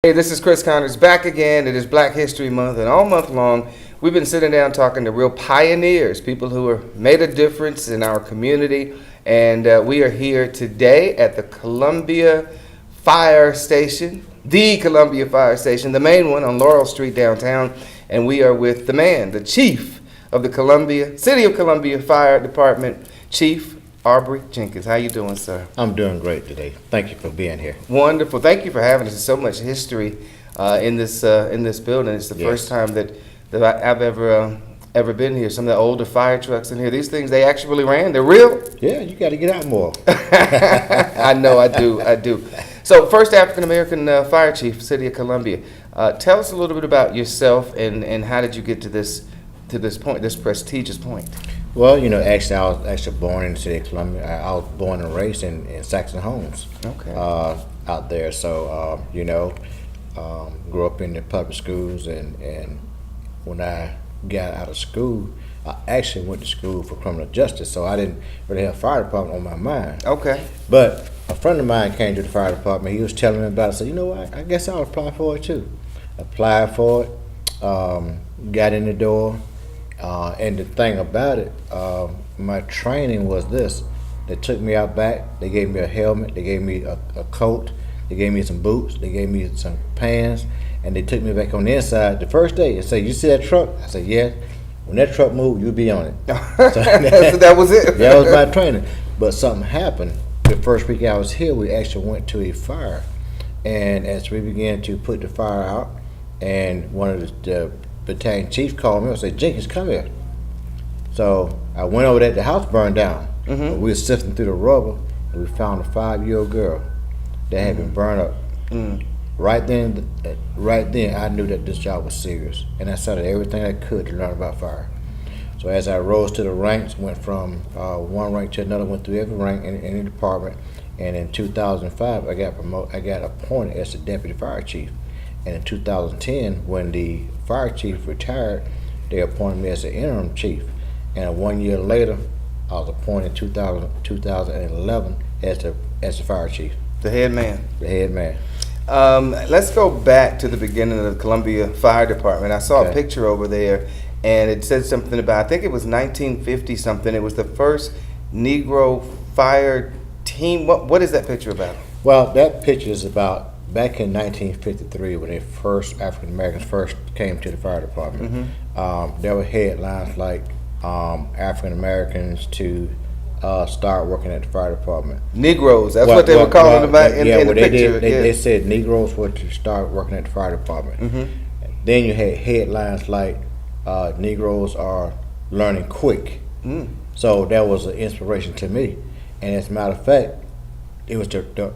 Hey, this is Chris Connors back again. It is Black History Month, and all month long, we've been sitting down talking to real pioneers, people who have made a difference in our community. And we are here today at the Columbia Fire Station, the Columbia Fire Station, the main one on Laurel Street downtown. And we are with the man, the chief of the City of Columbia Fire Department, Chief Aubrey Jenkins. How you doing, sir? I'm doing great today. Thank you for being here. Wonderful. Thank you for having us. There's so much history in this building. It's the first time that I've ever been here. Some of the older fire trucks in here. These things, they actually ran. They're real. Yeah, you got to get out more. I know. I do. So, first African American fire chief, City of Columbia. Tell us a little bit about yourself and how did you get to this point, this prestigious point? Well, actually, I was actually born in the city of Columbia. I was born and raised in Saxon Homes. Okay. Out there. So, grew up in the public schools, and when I got out of school, I actually went to school for criminal justice, so I didn't really have fire department on my mind. Okay. But a friend of mine came to the fire department. He was telling me about it. I said, you know what, I guess I'll apply for it too. Applied for it, got in the door. And the thing about it, my training was this. They took me out back, they gave me a helmet, they gave me a coat, they gave me some boots, they gave me some pants, and they took me back on the inside the first day and said, you see that truck? I said, yeah. When that truck moved, you'll be on it. So that was it? That was my training. But something happened. The first week I was here, we actually went to a fire. And as we began to put the fire out, and one of the battalion chief called me and said, Jenkins, come here. So I went over there, the house burned down. Mm-hmm. We were sifting through the rubber, and we found a 5-year-old girl that had been burned up. Mm. Right then, I knew that this job was serious, and I started everything I could to learn about fire. So as I rose to the ranks, went from one rank to another, went through every rank in the department, and in 2005, I got appointed as the deputy fire chief. And in 2010, when the fire chief retired, they appointed me as the interim chief. And 1 year later, I was appointed in 2011 as the fire chief. The head man. The head man. Let's go back to the beginning of the Columbia Fire Department. I saw a picture over there, and it said something about, I think it was 1950 something. It was the first Negro fire team. What is that picture about? Well, that picture is about back in 1953 when African Americans first came to the fire department. Mm-hmm. There were headlines like African Americans to start working at the fire department. Negroes, that's what they were calling them about in the picture. They said Negroes were to start working at the fire department. Mm-hmm. Then you had headlines like Negroes are learning quick. Mm. So that was an inspiration to me. And as a matter of fact, it was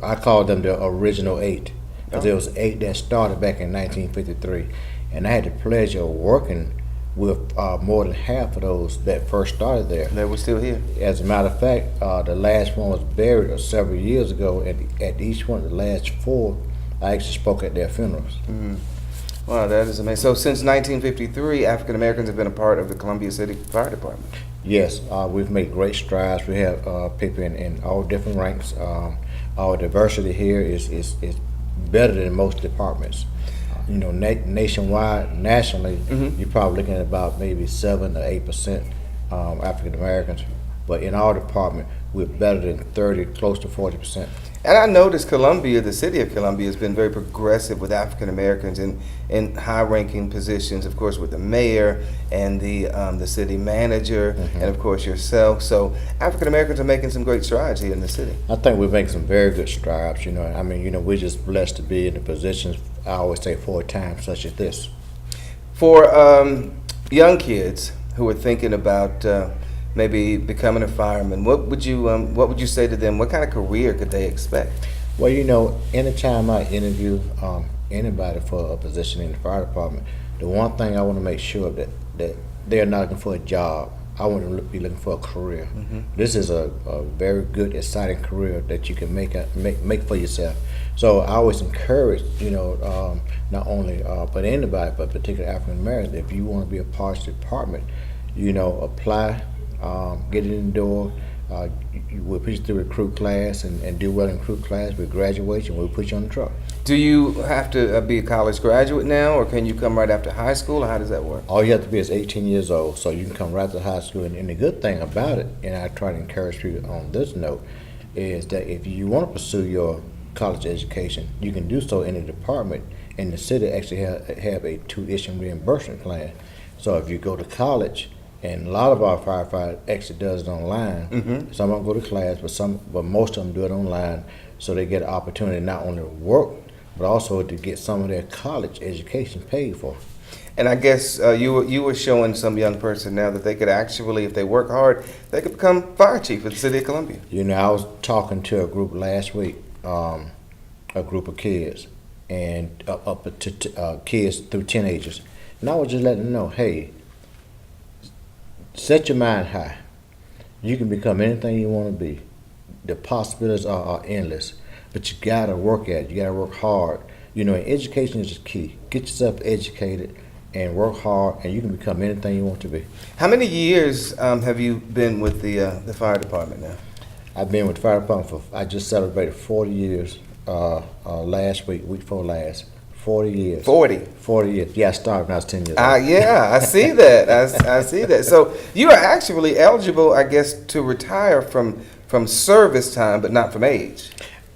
I called them the original 8. Because there was 8 that started back in 1953. And I had the pleasure of working with more than half of those that first started there. They were still here. As a matter of fact, the last one was buried several years ago. At each one of the last 4, I actually spoke at their funerals. Mm. Wow, that is amazing. So since 1953, African Americans have been a part of the Columbia City Fire Department. Yes, we've made great strides. We have people in all different ranks. Our diversity here is better than most departments. Nationwide, nationally, mm-hmm. You're probably looking at about maybe 7 to 8% African Americans. But in our department, we're better than 30, close to 40%. And I noticed Columbia, the city of Columbia, has been very progressive with African Americans in high-ranking positions. Of course, with the mayor and the city manager, mm-hmm. and of course yourself. So African Americans are making some great strides here in the city. I think we're making some very good strides. We're just blessed to be in the positions, I always say, for a time such as this. For young kids who are thinking about maybe becoming a fireman, what would you say to them? What kind of career could they expect? Well, anytime I interview anybody for a position in the fire department, the one thing I want to make sure that they're not looking for a job. I want to be looking for a career. Mm-hmm. This is a very good, exciting career that you can make for yourself. So I always encourage, not only but anybody, but particularly African Americans, if you want to be a part of the department, apply. Get it in the door. We'll put you through recruit class and do well in recruit class. With graduation, we'll put you on the truck. Do you have to be a college graduate now, or can you come right after high school, or how does that work? All you have to be is 18 years old, so you can come right to high school. And the good thing about it, and I try to encourage people on this note, is that if you want to pursue your college education, you can do so in the department. And the city actually have a tuition reimbursement plan. So if you go to college, and a lot of our firefighters actually does it online. Some of them go to class, but most of them do it online, so they get an opportunity not only to work, but also to get some of their college education paid for. And I guess you were showing some young person now that they could actually, if they work hard, they could become fire chief of the city of Columbia. You know, I was talking to a group last week, a group of kids, and up to kids through teenagers, and I was just letting them know, hey, set your mind high. You can become anything you want to be. The possibilities are endless, but you gotta work at it. You gotta work hard. You know, education is the key. Get yourself educated and work hard, and you can become anything you want to be. How many years have you been with the fire department now? I've been with the fire department I just celebrated 40 years last week before last. 40 years. 40 years. Yeah, I started when I was 10 years old. Yeah, I see that. I see that. So you are actually eligible, I guess, to retire from service time, but not from age.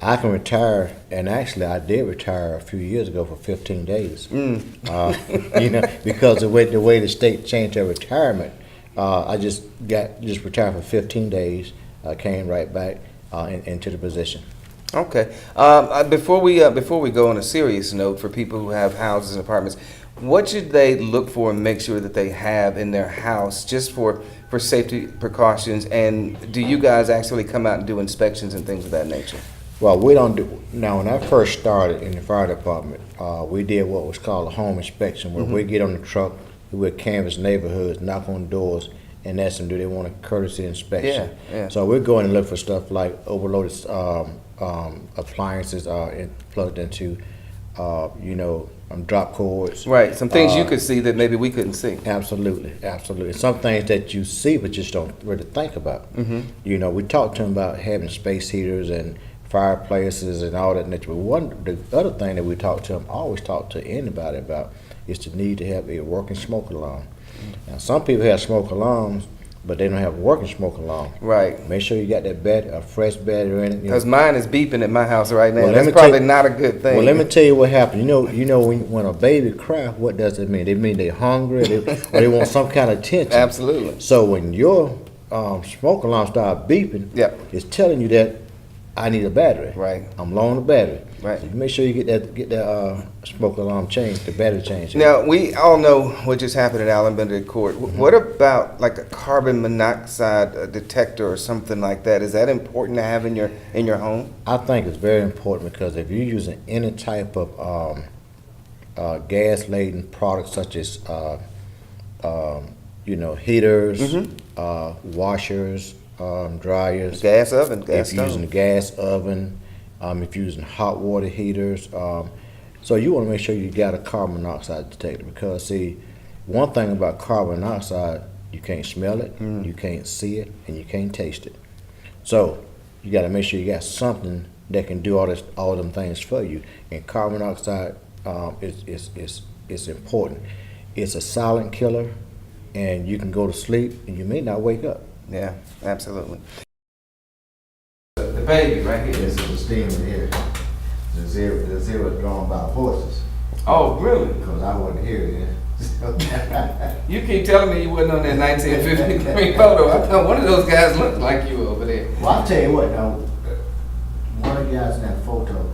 I can retire, and actually I did retire a few years ago for 15 days. You know, because the way the state changed their retirement, I just retired for 15 days. I came right back into the position. Okay. Before we go on a serious note, for people who have houses and apartments, what should they look for and make sure that they have in their house, just for safety precautions? And do you guys actually come out and do inspections and things of that nature? Well, we don't do. Now, when I first started in the fire department, we did what was called a home inspection, where we get on the truck, we would canvass neighborhoods, knock on doors, and ask them, do they want a courtesy inspection? Yeah. So we're going and look for stuff like overloaded appliances plugged into, drop cords. Right. Some things you could see that maybe we couldn't see. Absolutely. Some things that you see but just don't really think about. You know, we talked to them about having space heaters and fireplaces and all that nature. But the other thing that we always talk to anybody about, is the need to have a working smoke alarm. Now, some people have smoke alarms, but they don't have a working smoke alarm. Right. Make sure you got a fresh battery in it. Because mine is beeping at my house right now. Well, That's probably not a good thing. Well, let me tell you what happened. You know when a baby cries, what does it mean? It means they're hungry, or they want some kind of attention. Absolutely. So when your smoke alarm starts beeping, it's telling you that I need a battery. Right. I'm low on the battery. Right. So you make sure you get that smoke alarm changed, the battery changed. Now, we all know what just happened at Allen Benedict Court. What about like a carbon monoxide detector or something like that? Is that important to have in your home? I think it's very important, because if you're using any type of gas-laden products such as heaters, washers, dryers, Gas oven, gas if you're using a gas oven, if you're using hot water heaters, so you want to make sure you got a carbon monoxide detector, because see, one thing about carbon monoxide, you can't smell it, you can't see it, and you can't taste it. So you got to make sure you got something that can do all them things for you. And carbon monoxide is important. It's a silent killer, and you can go to sleep and you may not wake up. Yeah, absolutely. The baby right here. This is the steamer here. The zero drawn by horses. Oh, really? Because I wasn't here then. You keep telling me you wasn't on that 1953 photo. I thought one of those guys looked like you over there. Well, I'll tell you what, now, one of the guys in that photo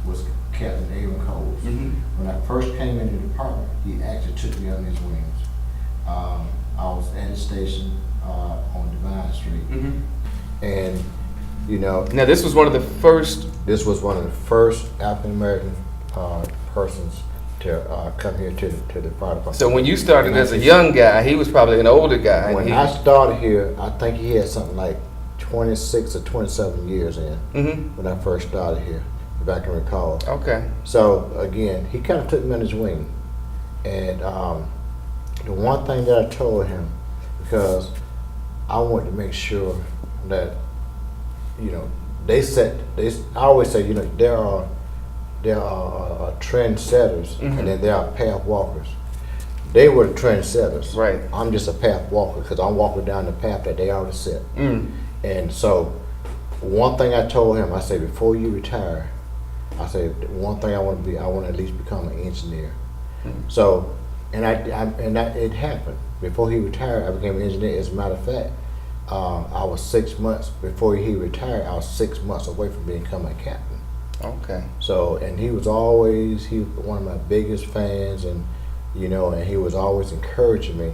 was Captain Aaron Coles. When I first came into the department, he actually took me under his wings. I was at his station on Divine Street. And, Now, this was one of the first. This was one of the first African American persons to come here to the fire department. So when you started as a young guy, he was probably an older guy. When I started here, I think he had something like 26 or 27 years in when I first started here, if I can recall. Okay. So again, he kind of took me under his wing, and the one thing that I told him, because I wanted to make sure that I always say, there are there are trendsetters, Mhm. and then there are path walkers. They were the trendsetters. Right. I'm just a path walker because I'm walking down the path that they already set. Mm. And so, one thing I told him, I said, before you retire, I said, one thing I want to be, I want to at least become an engineer. So, and it happened. Before he retired, I became an engineer. As a matter of fact, I was 6 months before he retired. I was 6 months away from becoming a captain. Okay. So, and he was one of my biggest fans, and and he was always encouraging me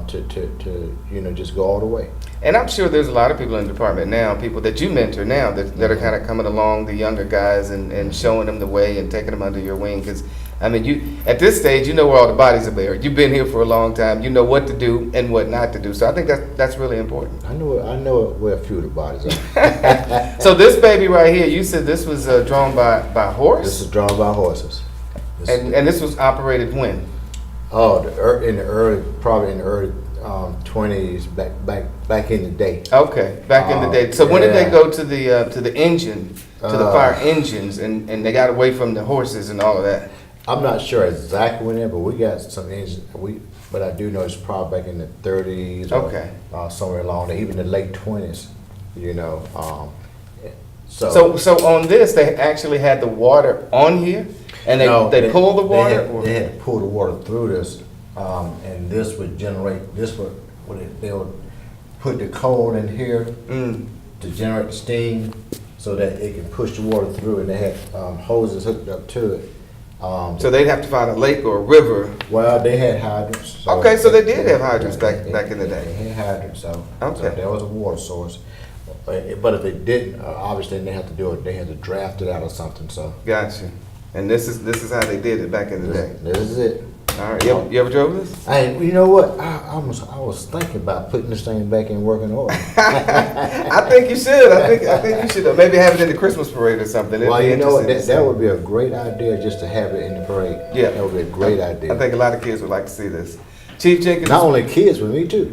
to just go all the way. And I'm sure there's a lot of people in the department now, people that you mentor now, that are kind of coming along, the younger guys, and showing them the way and taking them under your wing. Because, I mean, you at this stage, you know where all the bodies are buried. You've been here for a long time. You know what to do and what not to do. So I think that's really important. I know where a few of the bodies are. So this baby right here, you said this was drawn by horse? This is drawn by horses. And this was operated when? Oh, probably in the early 20s, back in the day. Okay, back in the day. So when did they Yeah. go to the engine, to the fire engines, and they got away from the horses and all of that? I'm not sure exactly when, but we got some engines. But I do know it's probably back in the 30s. Okay. Or, somewhere along there, even the late 20s. So on this, they actually had the water on here, and they pulled the water. They had to pull the water through this, and this would generate. They would put the coal in here to generate the steam, so that it can push the water through. And they had hoses hooked up to it. So they'd have to find a lake or a river. Well, they had hydrants. Okay, so they did have hydrants back in the day. They had hydrants, so Okay. there was a water source. But if they didn't, obviously they had to do it. They had to draft it out or something. So Gotcha. And this is how they did it back in the day. this is it. All right. You ever drove this? And you know what? I was thinking about putting this thing back in working order. I think you should. I think you should maybe have it in the Christmas parade or something. It'd Well, be you know what? interesting to That see. would be a great idea just to have it in the parade. Yeah. That would be a great idea. I think a lot of kids would like to see this. Chief Jenkins. Not only kids, but me too.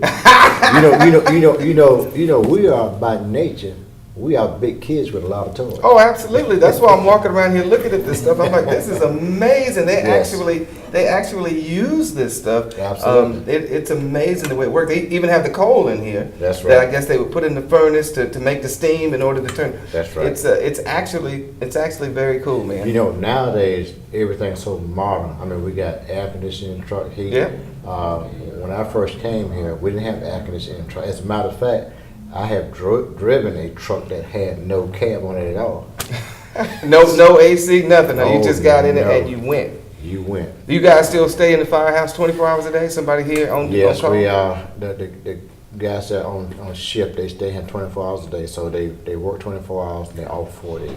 We are by nature. We are big kids with a lot of toys. Oh, absolutely. That's why I'm walking around here looking at this stuff. I'm like, this is amazing. They Yes. actually use this stuff. Absolutely. It's amazing the way it works. They even have the coal in here. That's That I right. guess they would put in the furnace to make the steam in order to turn. That's right. It's actually very cool, man. Nowadays everything's so modern. I mean, we got air conditioning, truck heat. Yeah. When I first came here, we didn't have air conditioning truck. As a matter of fact, I have driven a truck that had no cab on it at all. No AC, nothing. No, you Oh, just got in it no. and you went. You went. Do you guys still stay in the firehouse 24 hours a day? Somebody here on Yes, call? we are. The guys that on shift, they stay here 24 hours a day. So they work 24 hours and they're off 40.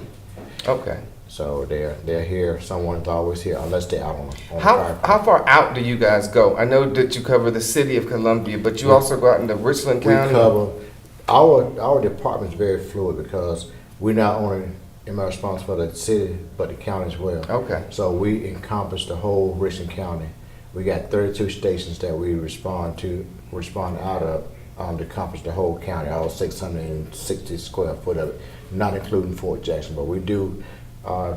Okay. So they're here. Someone's always here unless they're out on fire. How far out do you guys go? I know that you cover the city of Columbia, but you also go out into Richland We County. cover our department's very fluid because we not only am I responsible for the city but the county as well. Okay. So we encompass the whole Richland County. We got 32 stations that we respond out of to encompass the whole county, all 660 square foot of it, not including Fort Jackson. But we do.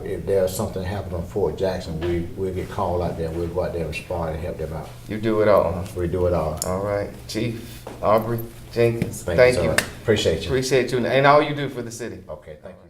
If there's something happening on Fort Jackson, we'll get called out there. We'll go out there and respond and help them out. You do it all. We do it all. All right. Chief Aubrey Jenkins, Thank thank you. So you. much. Appreciate you. Appreciate you and all you do for the city. Okay, thank you.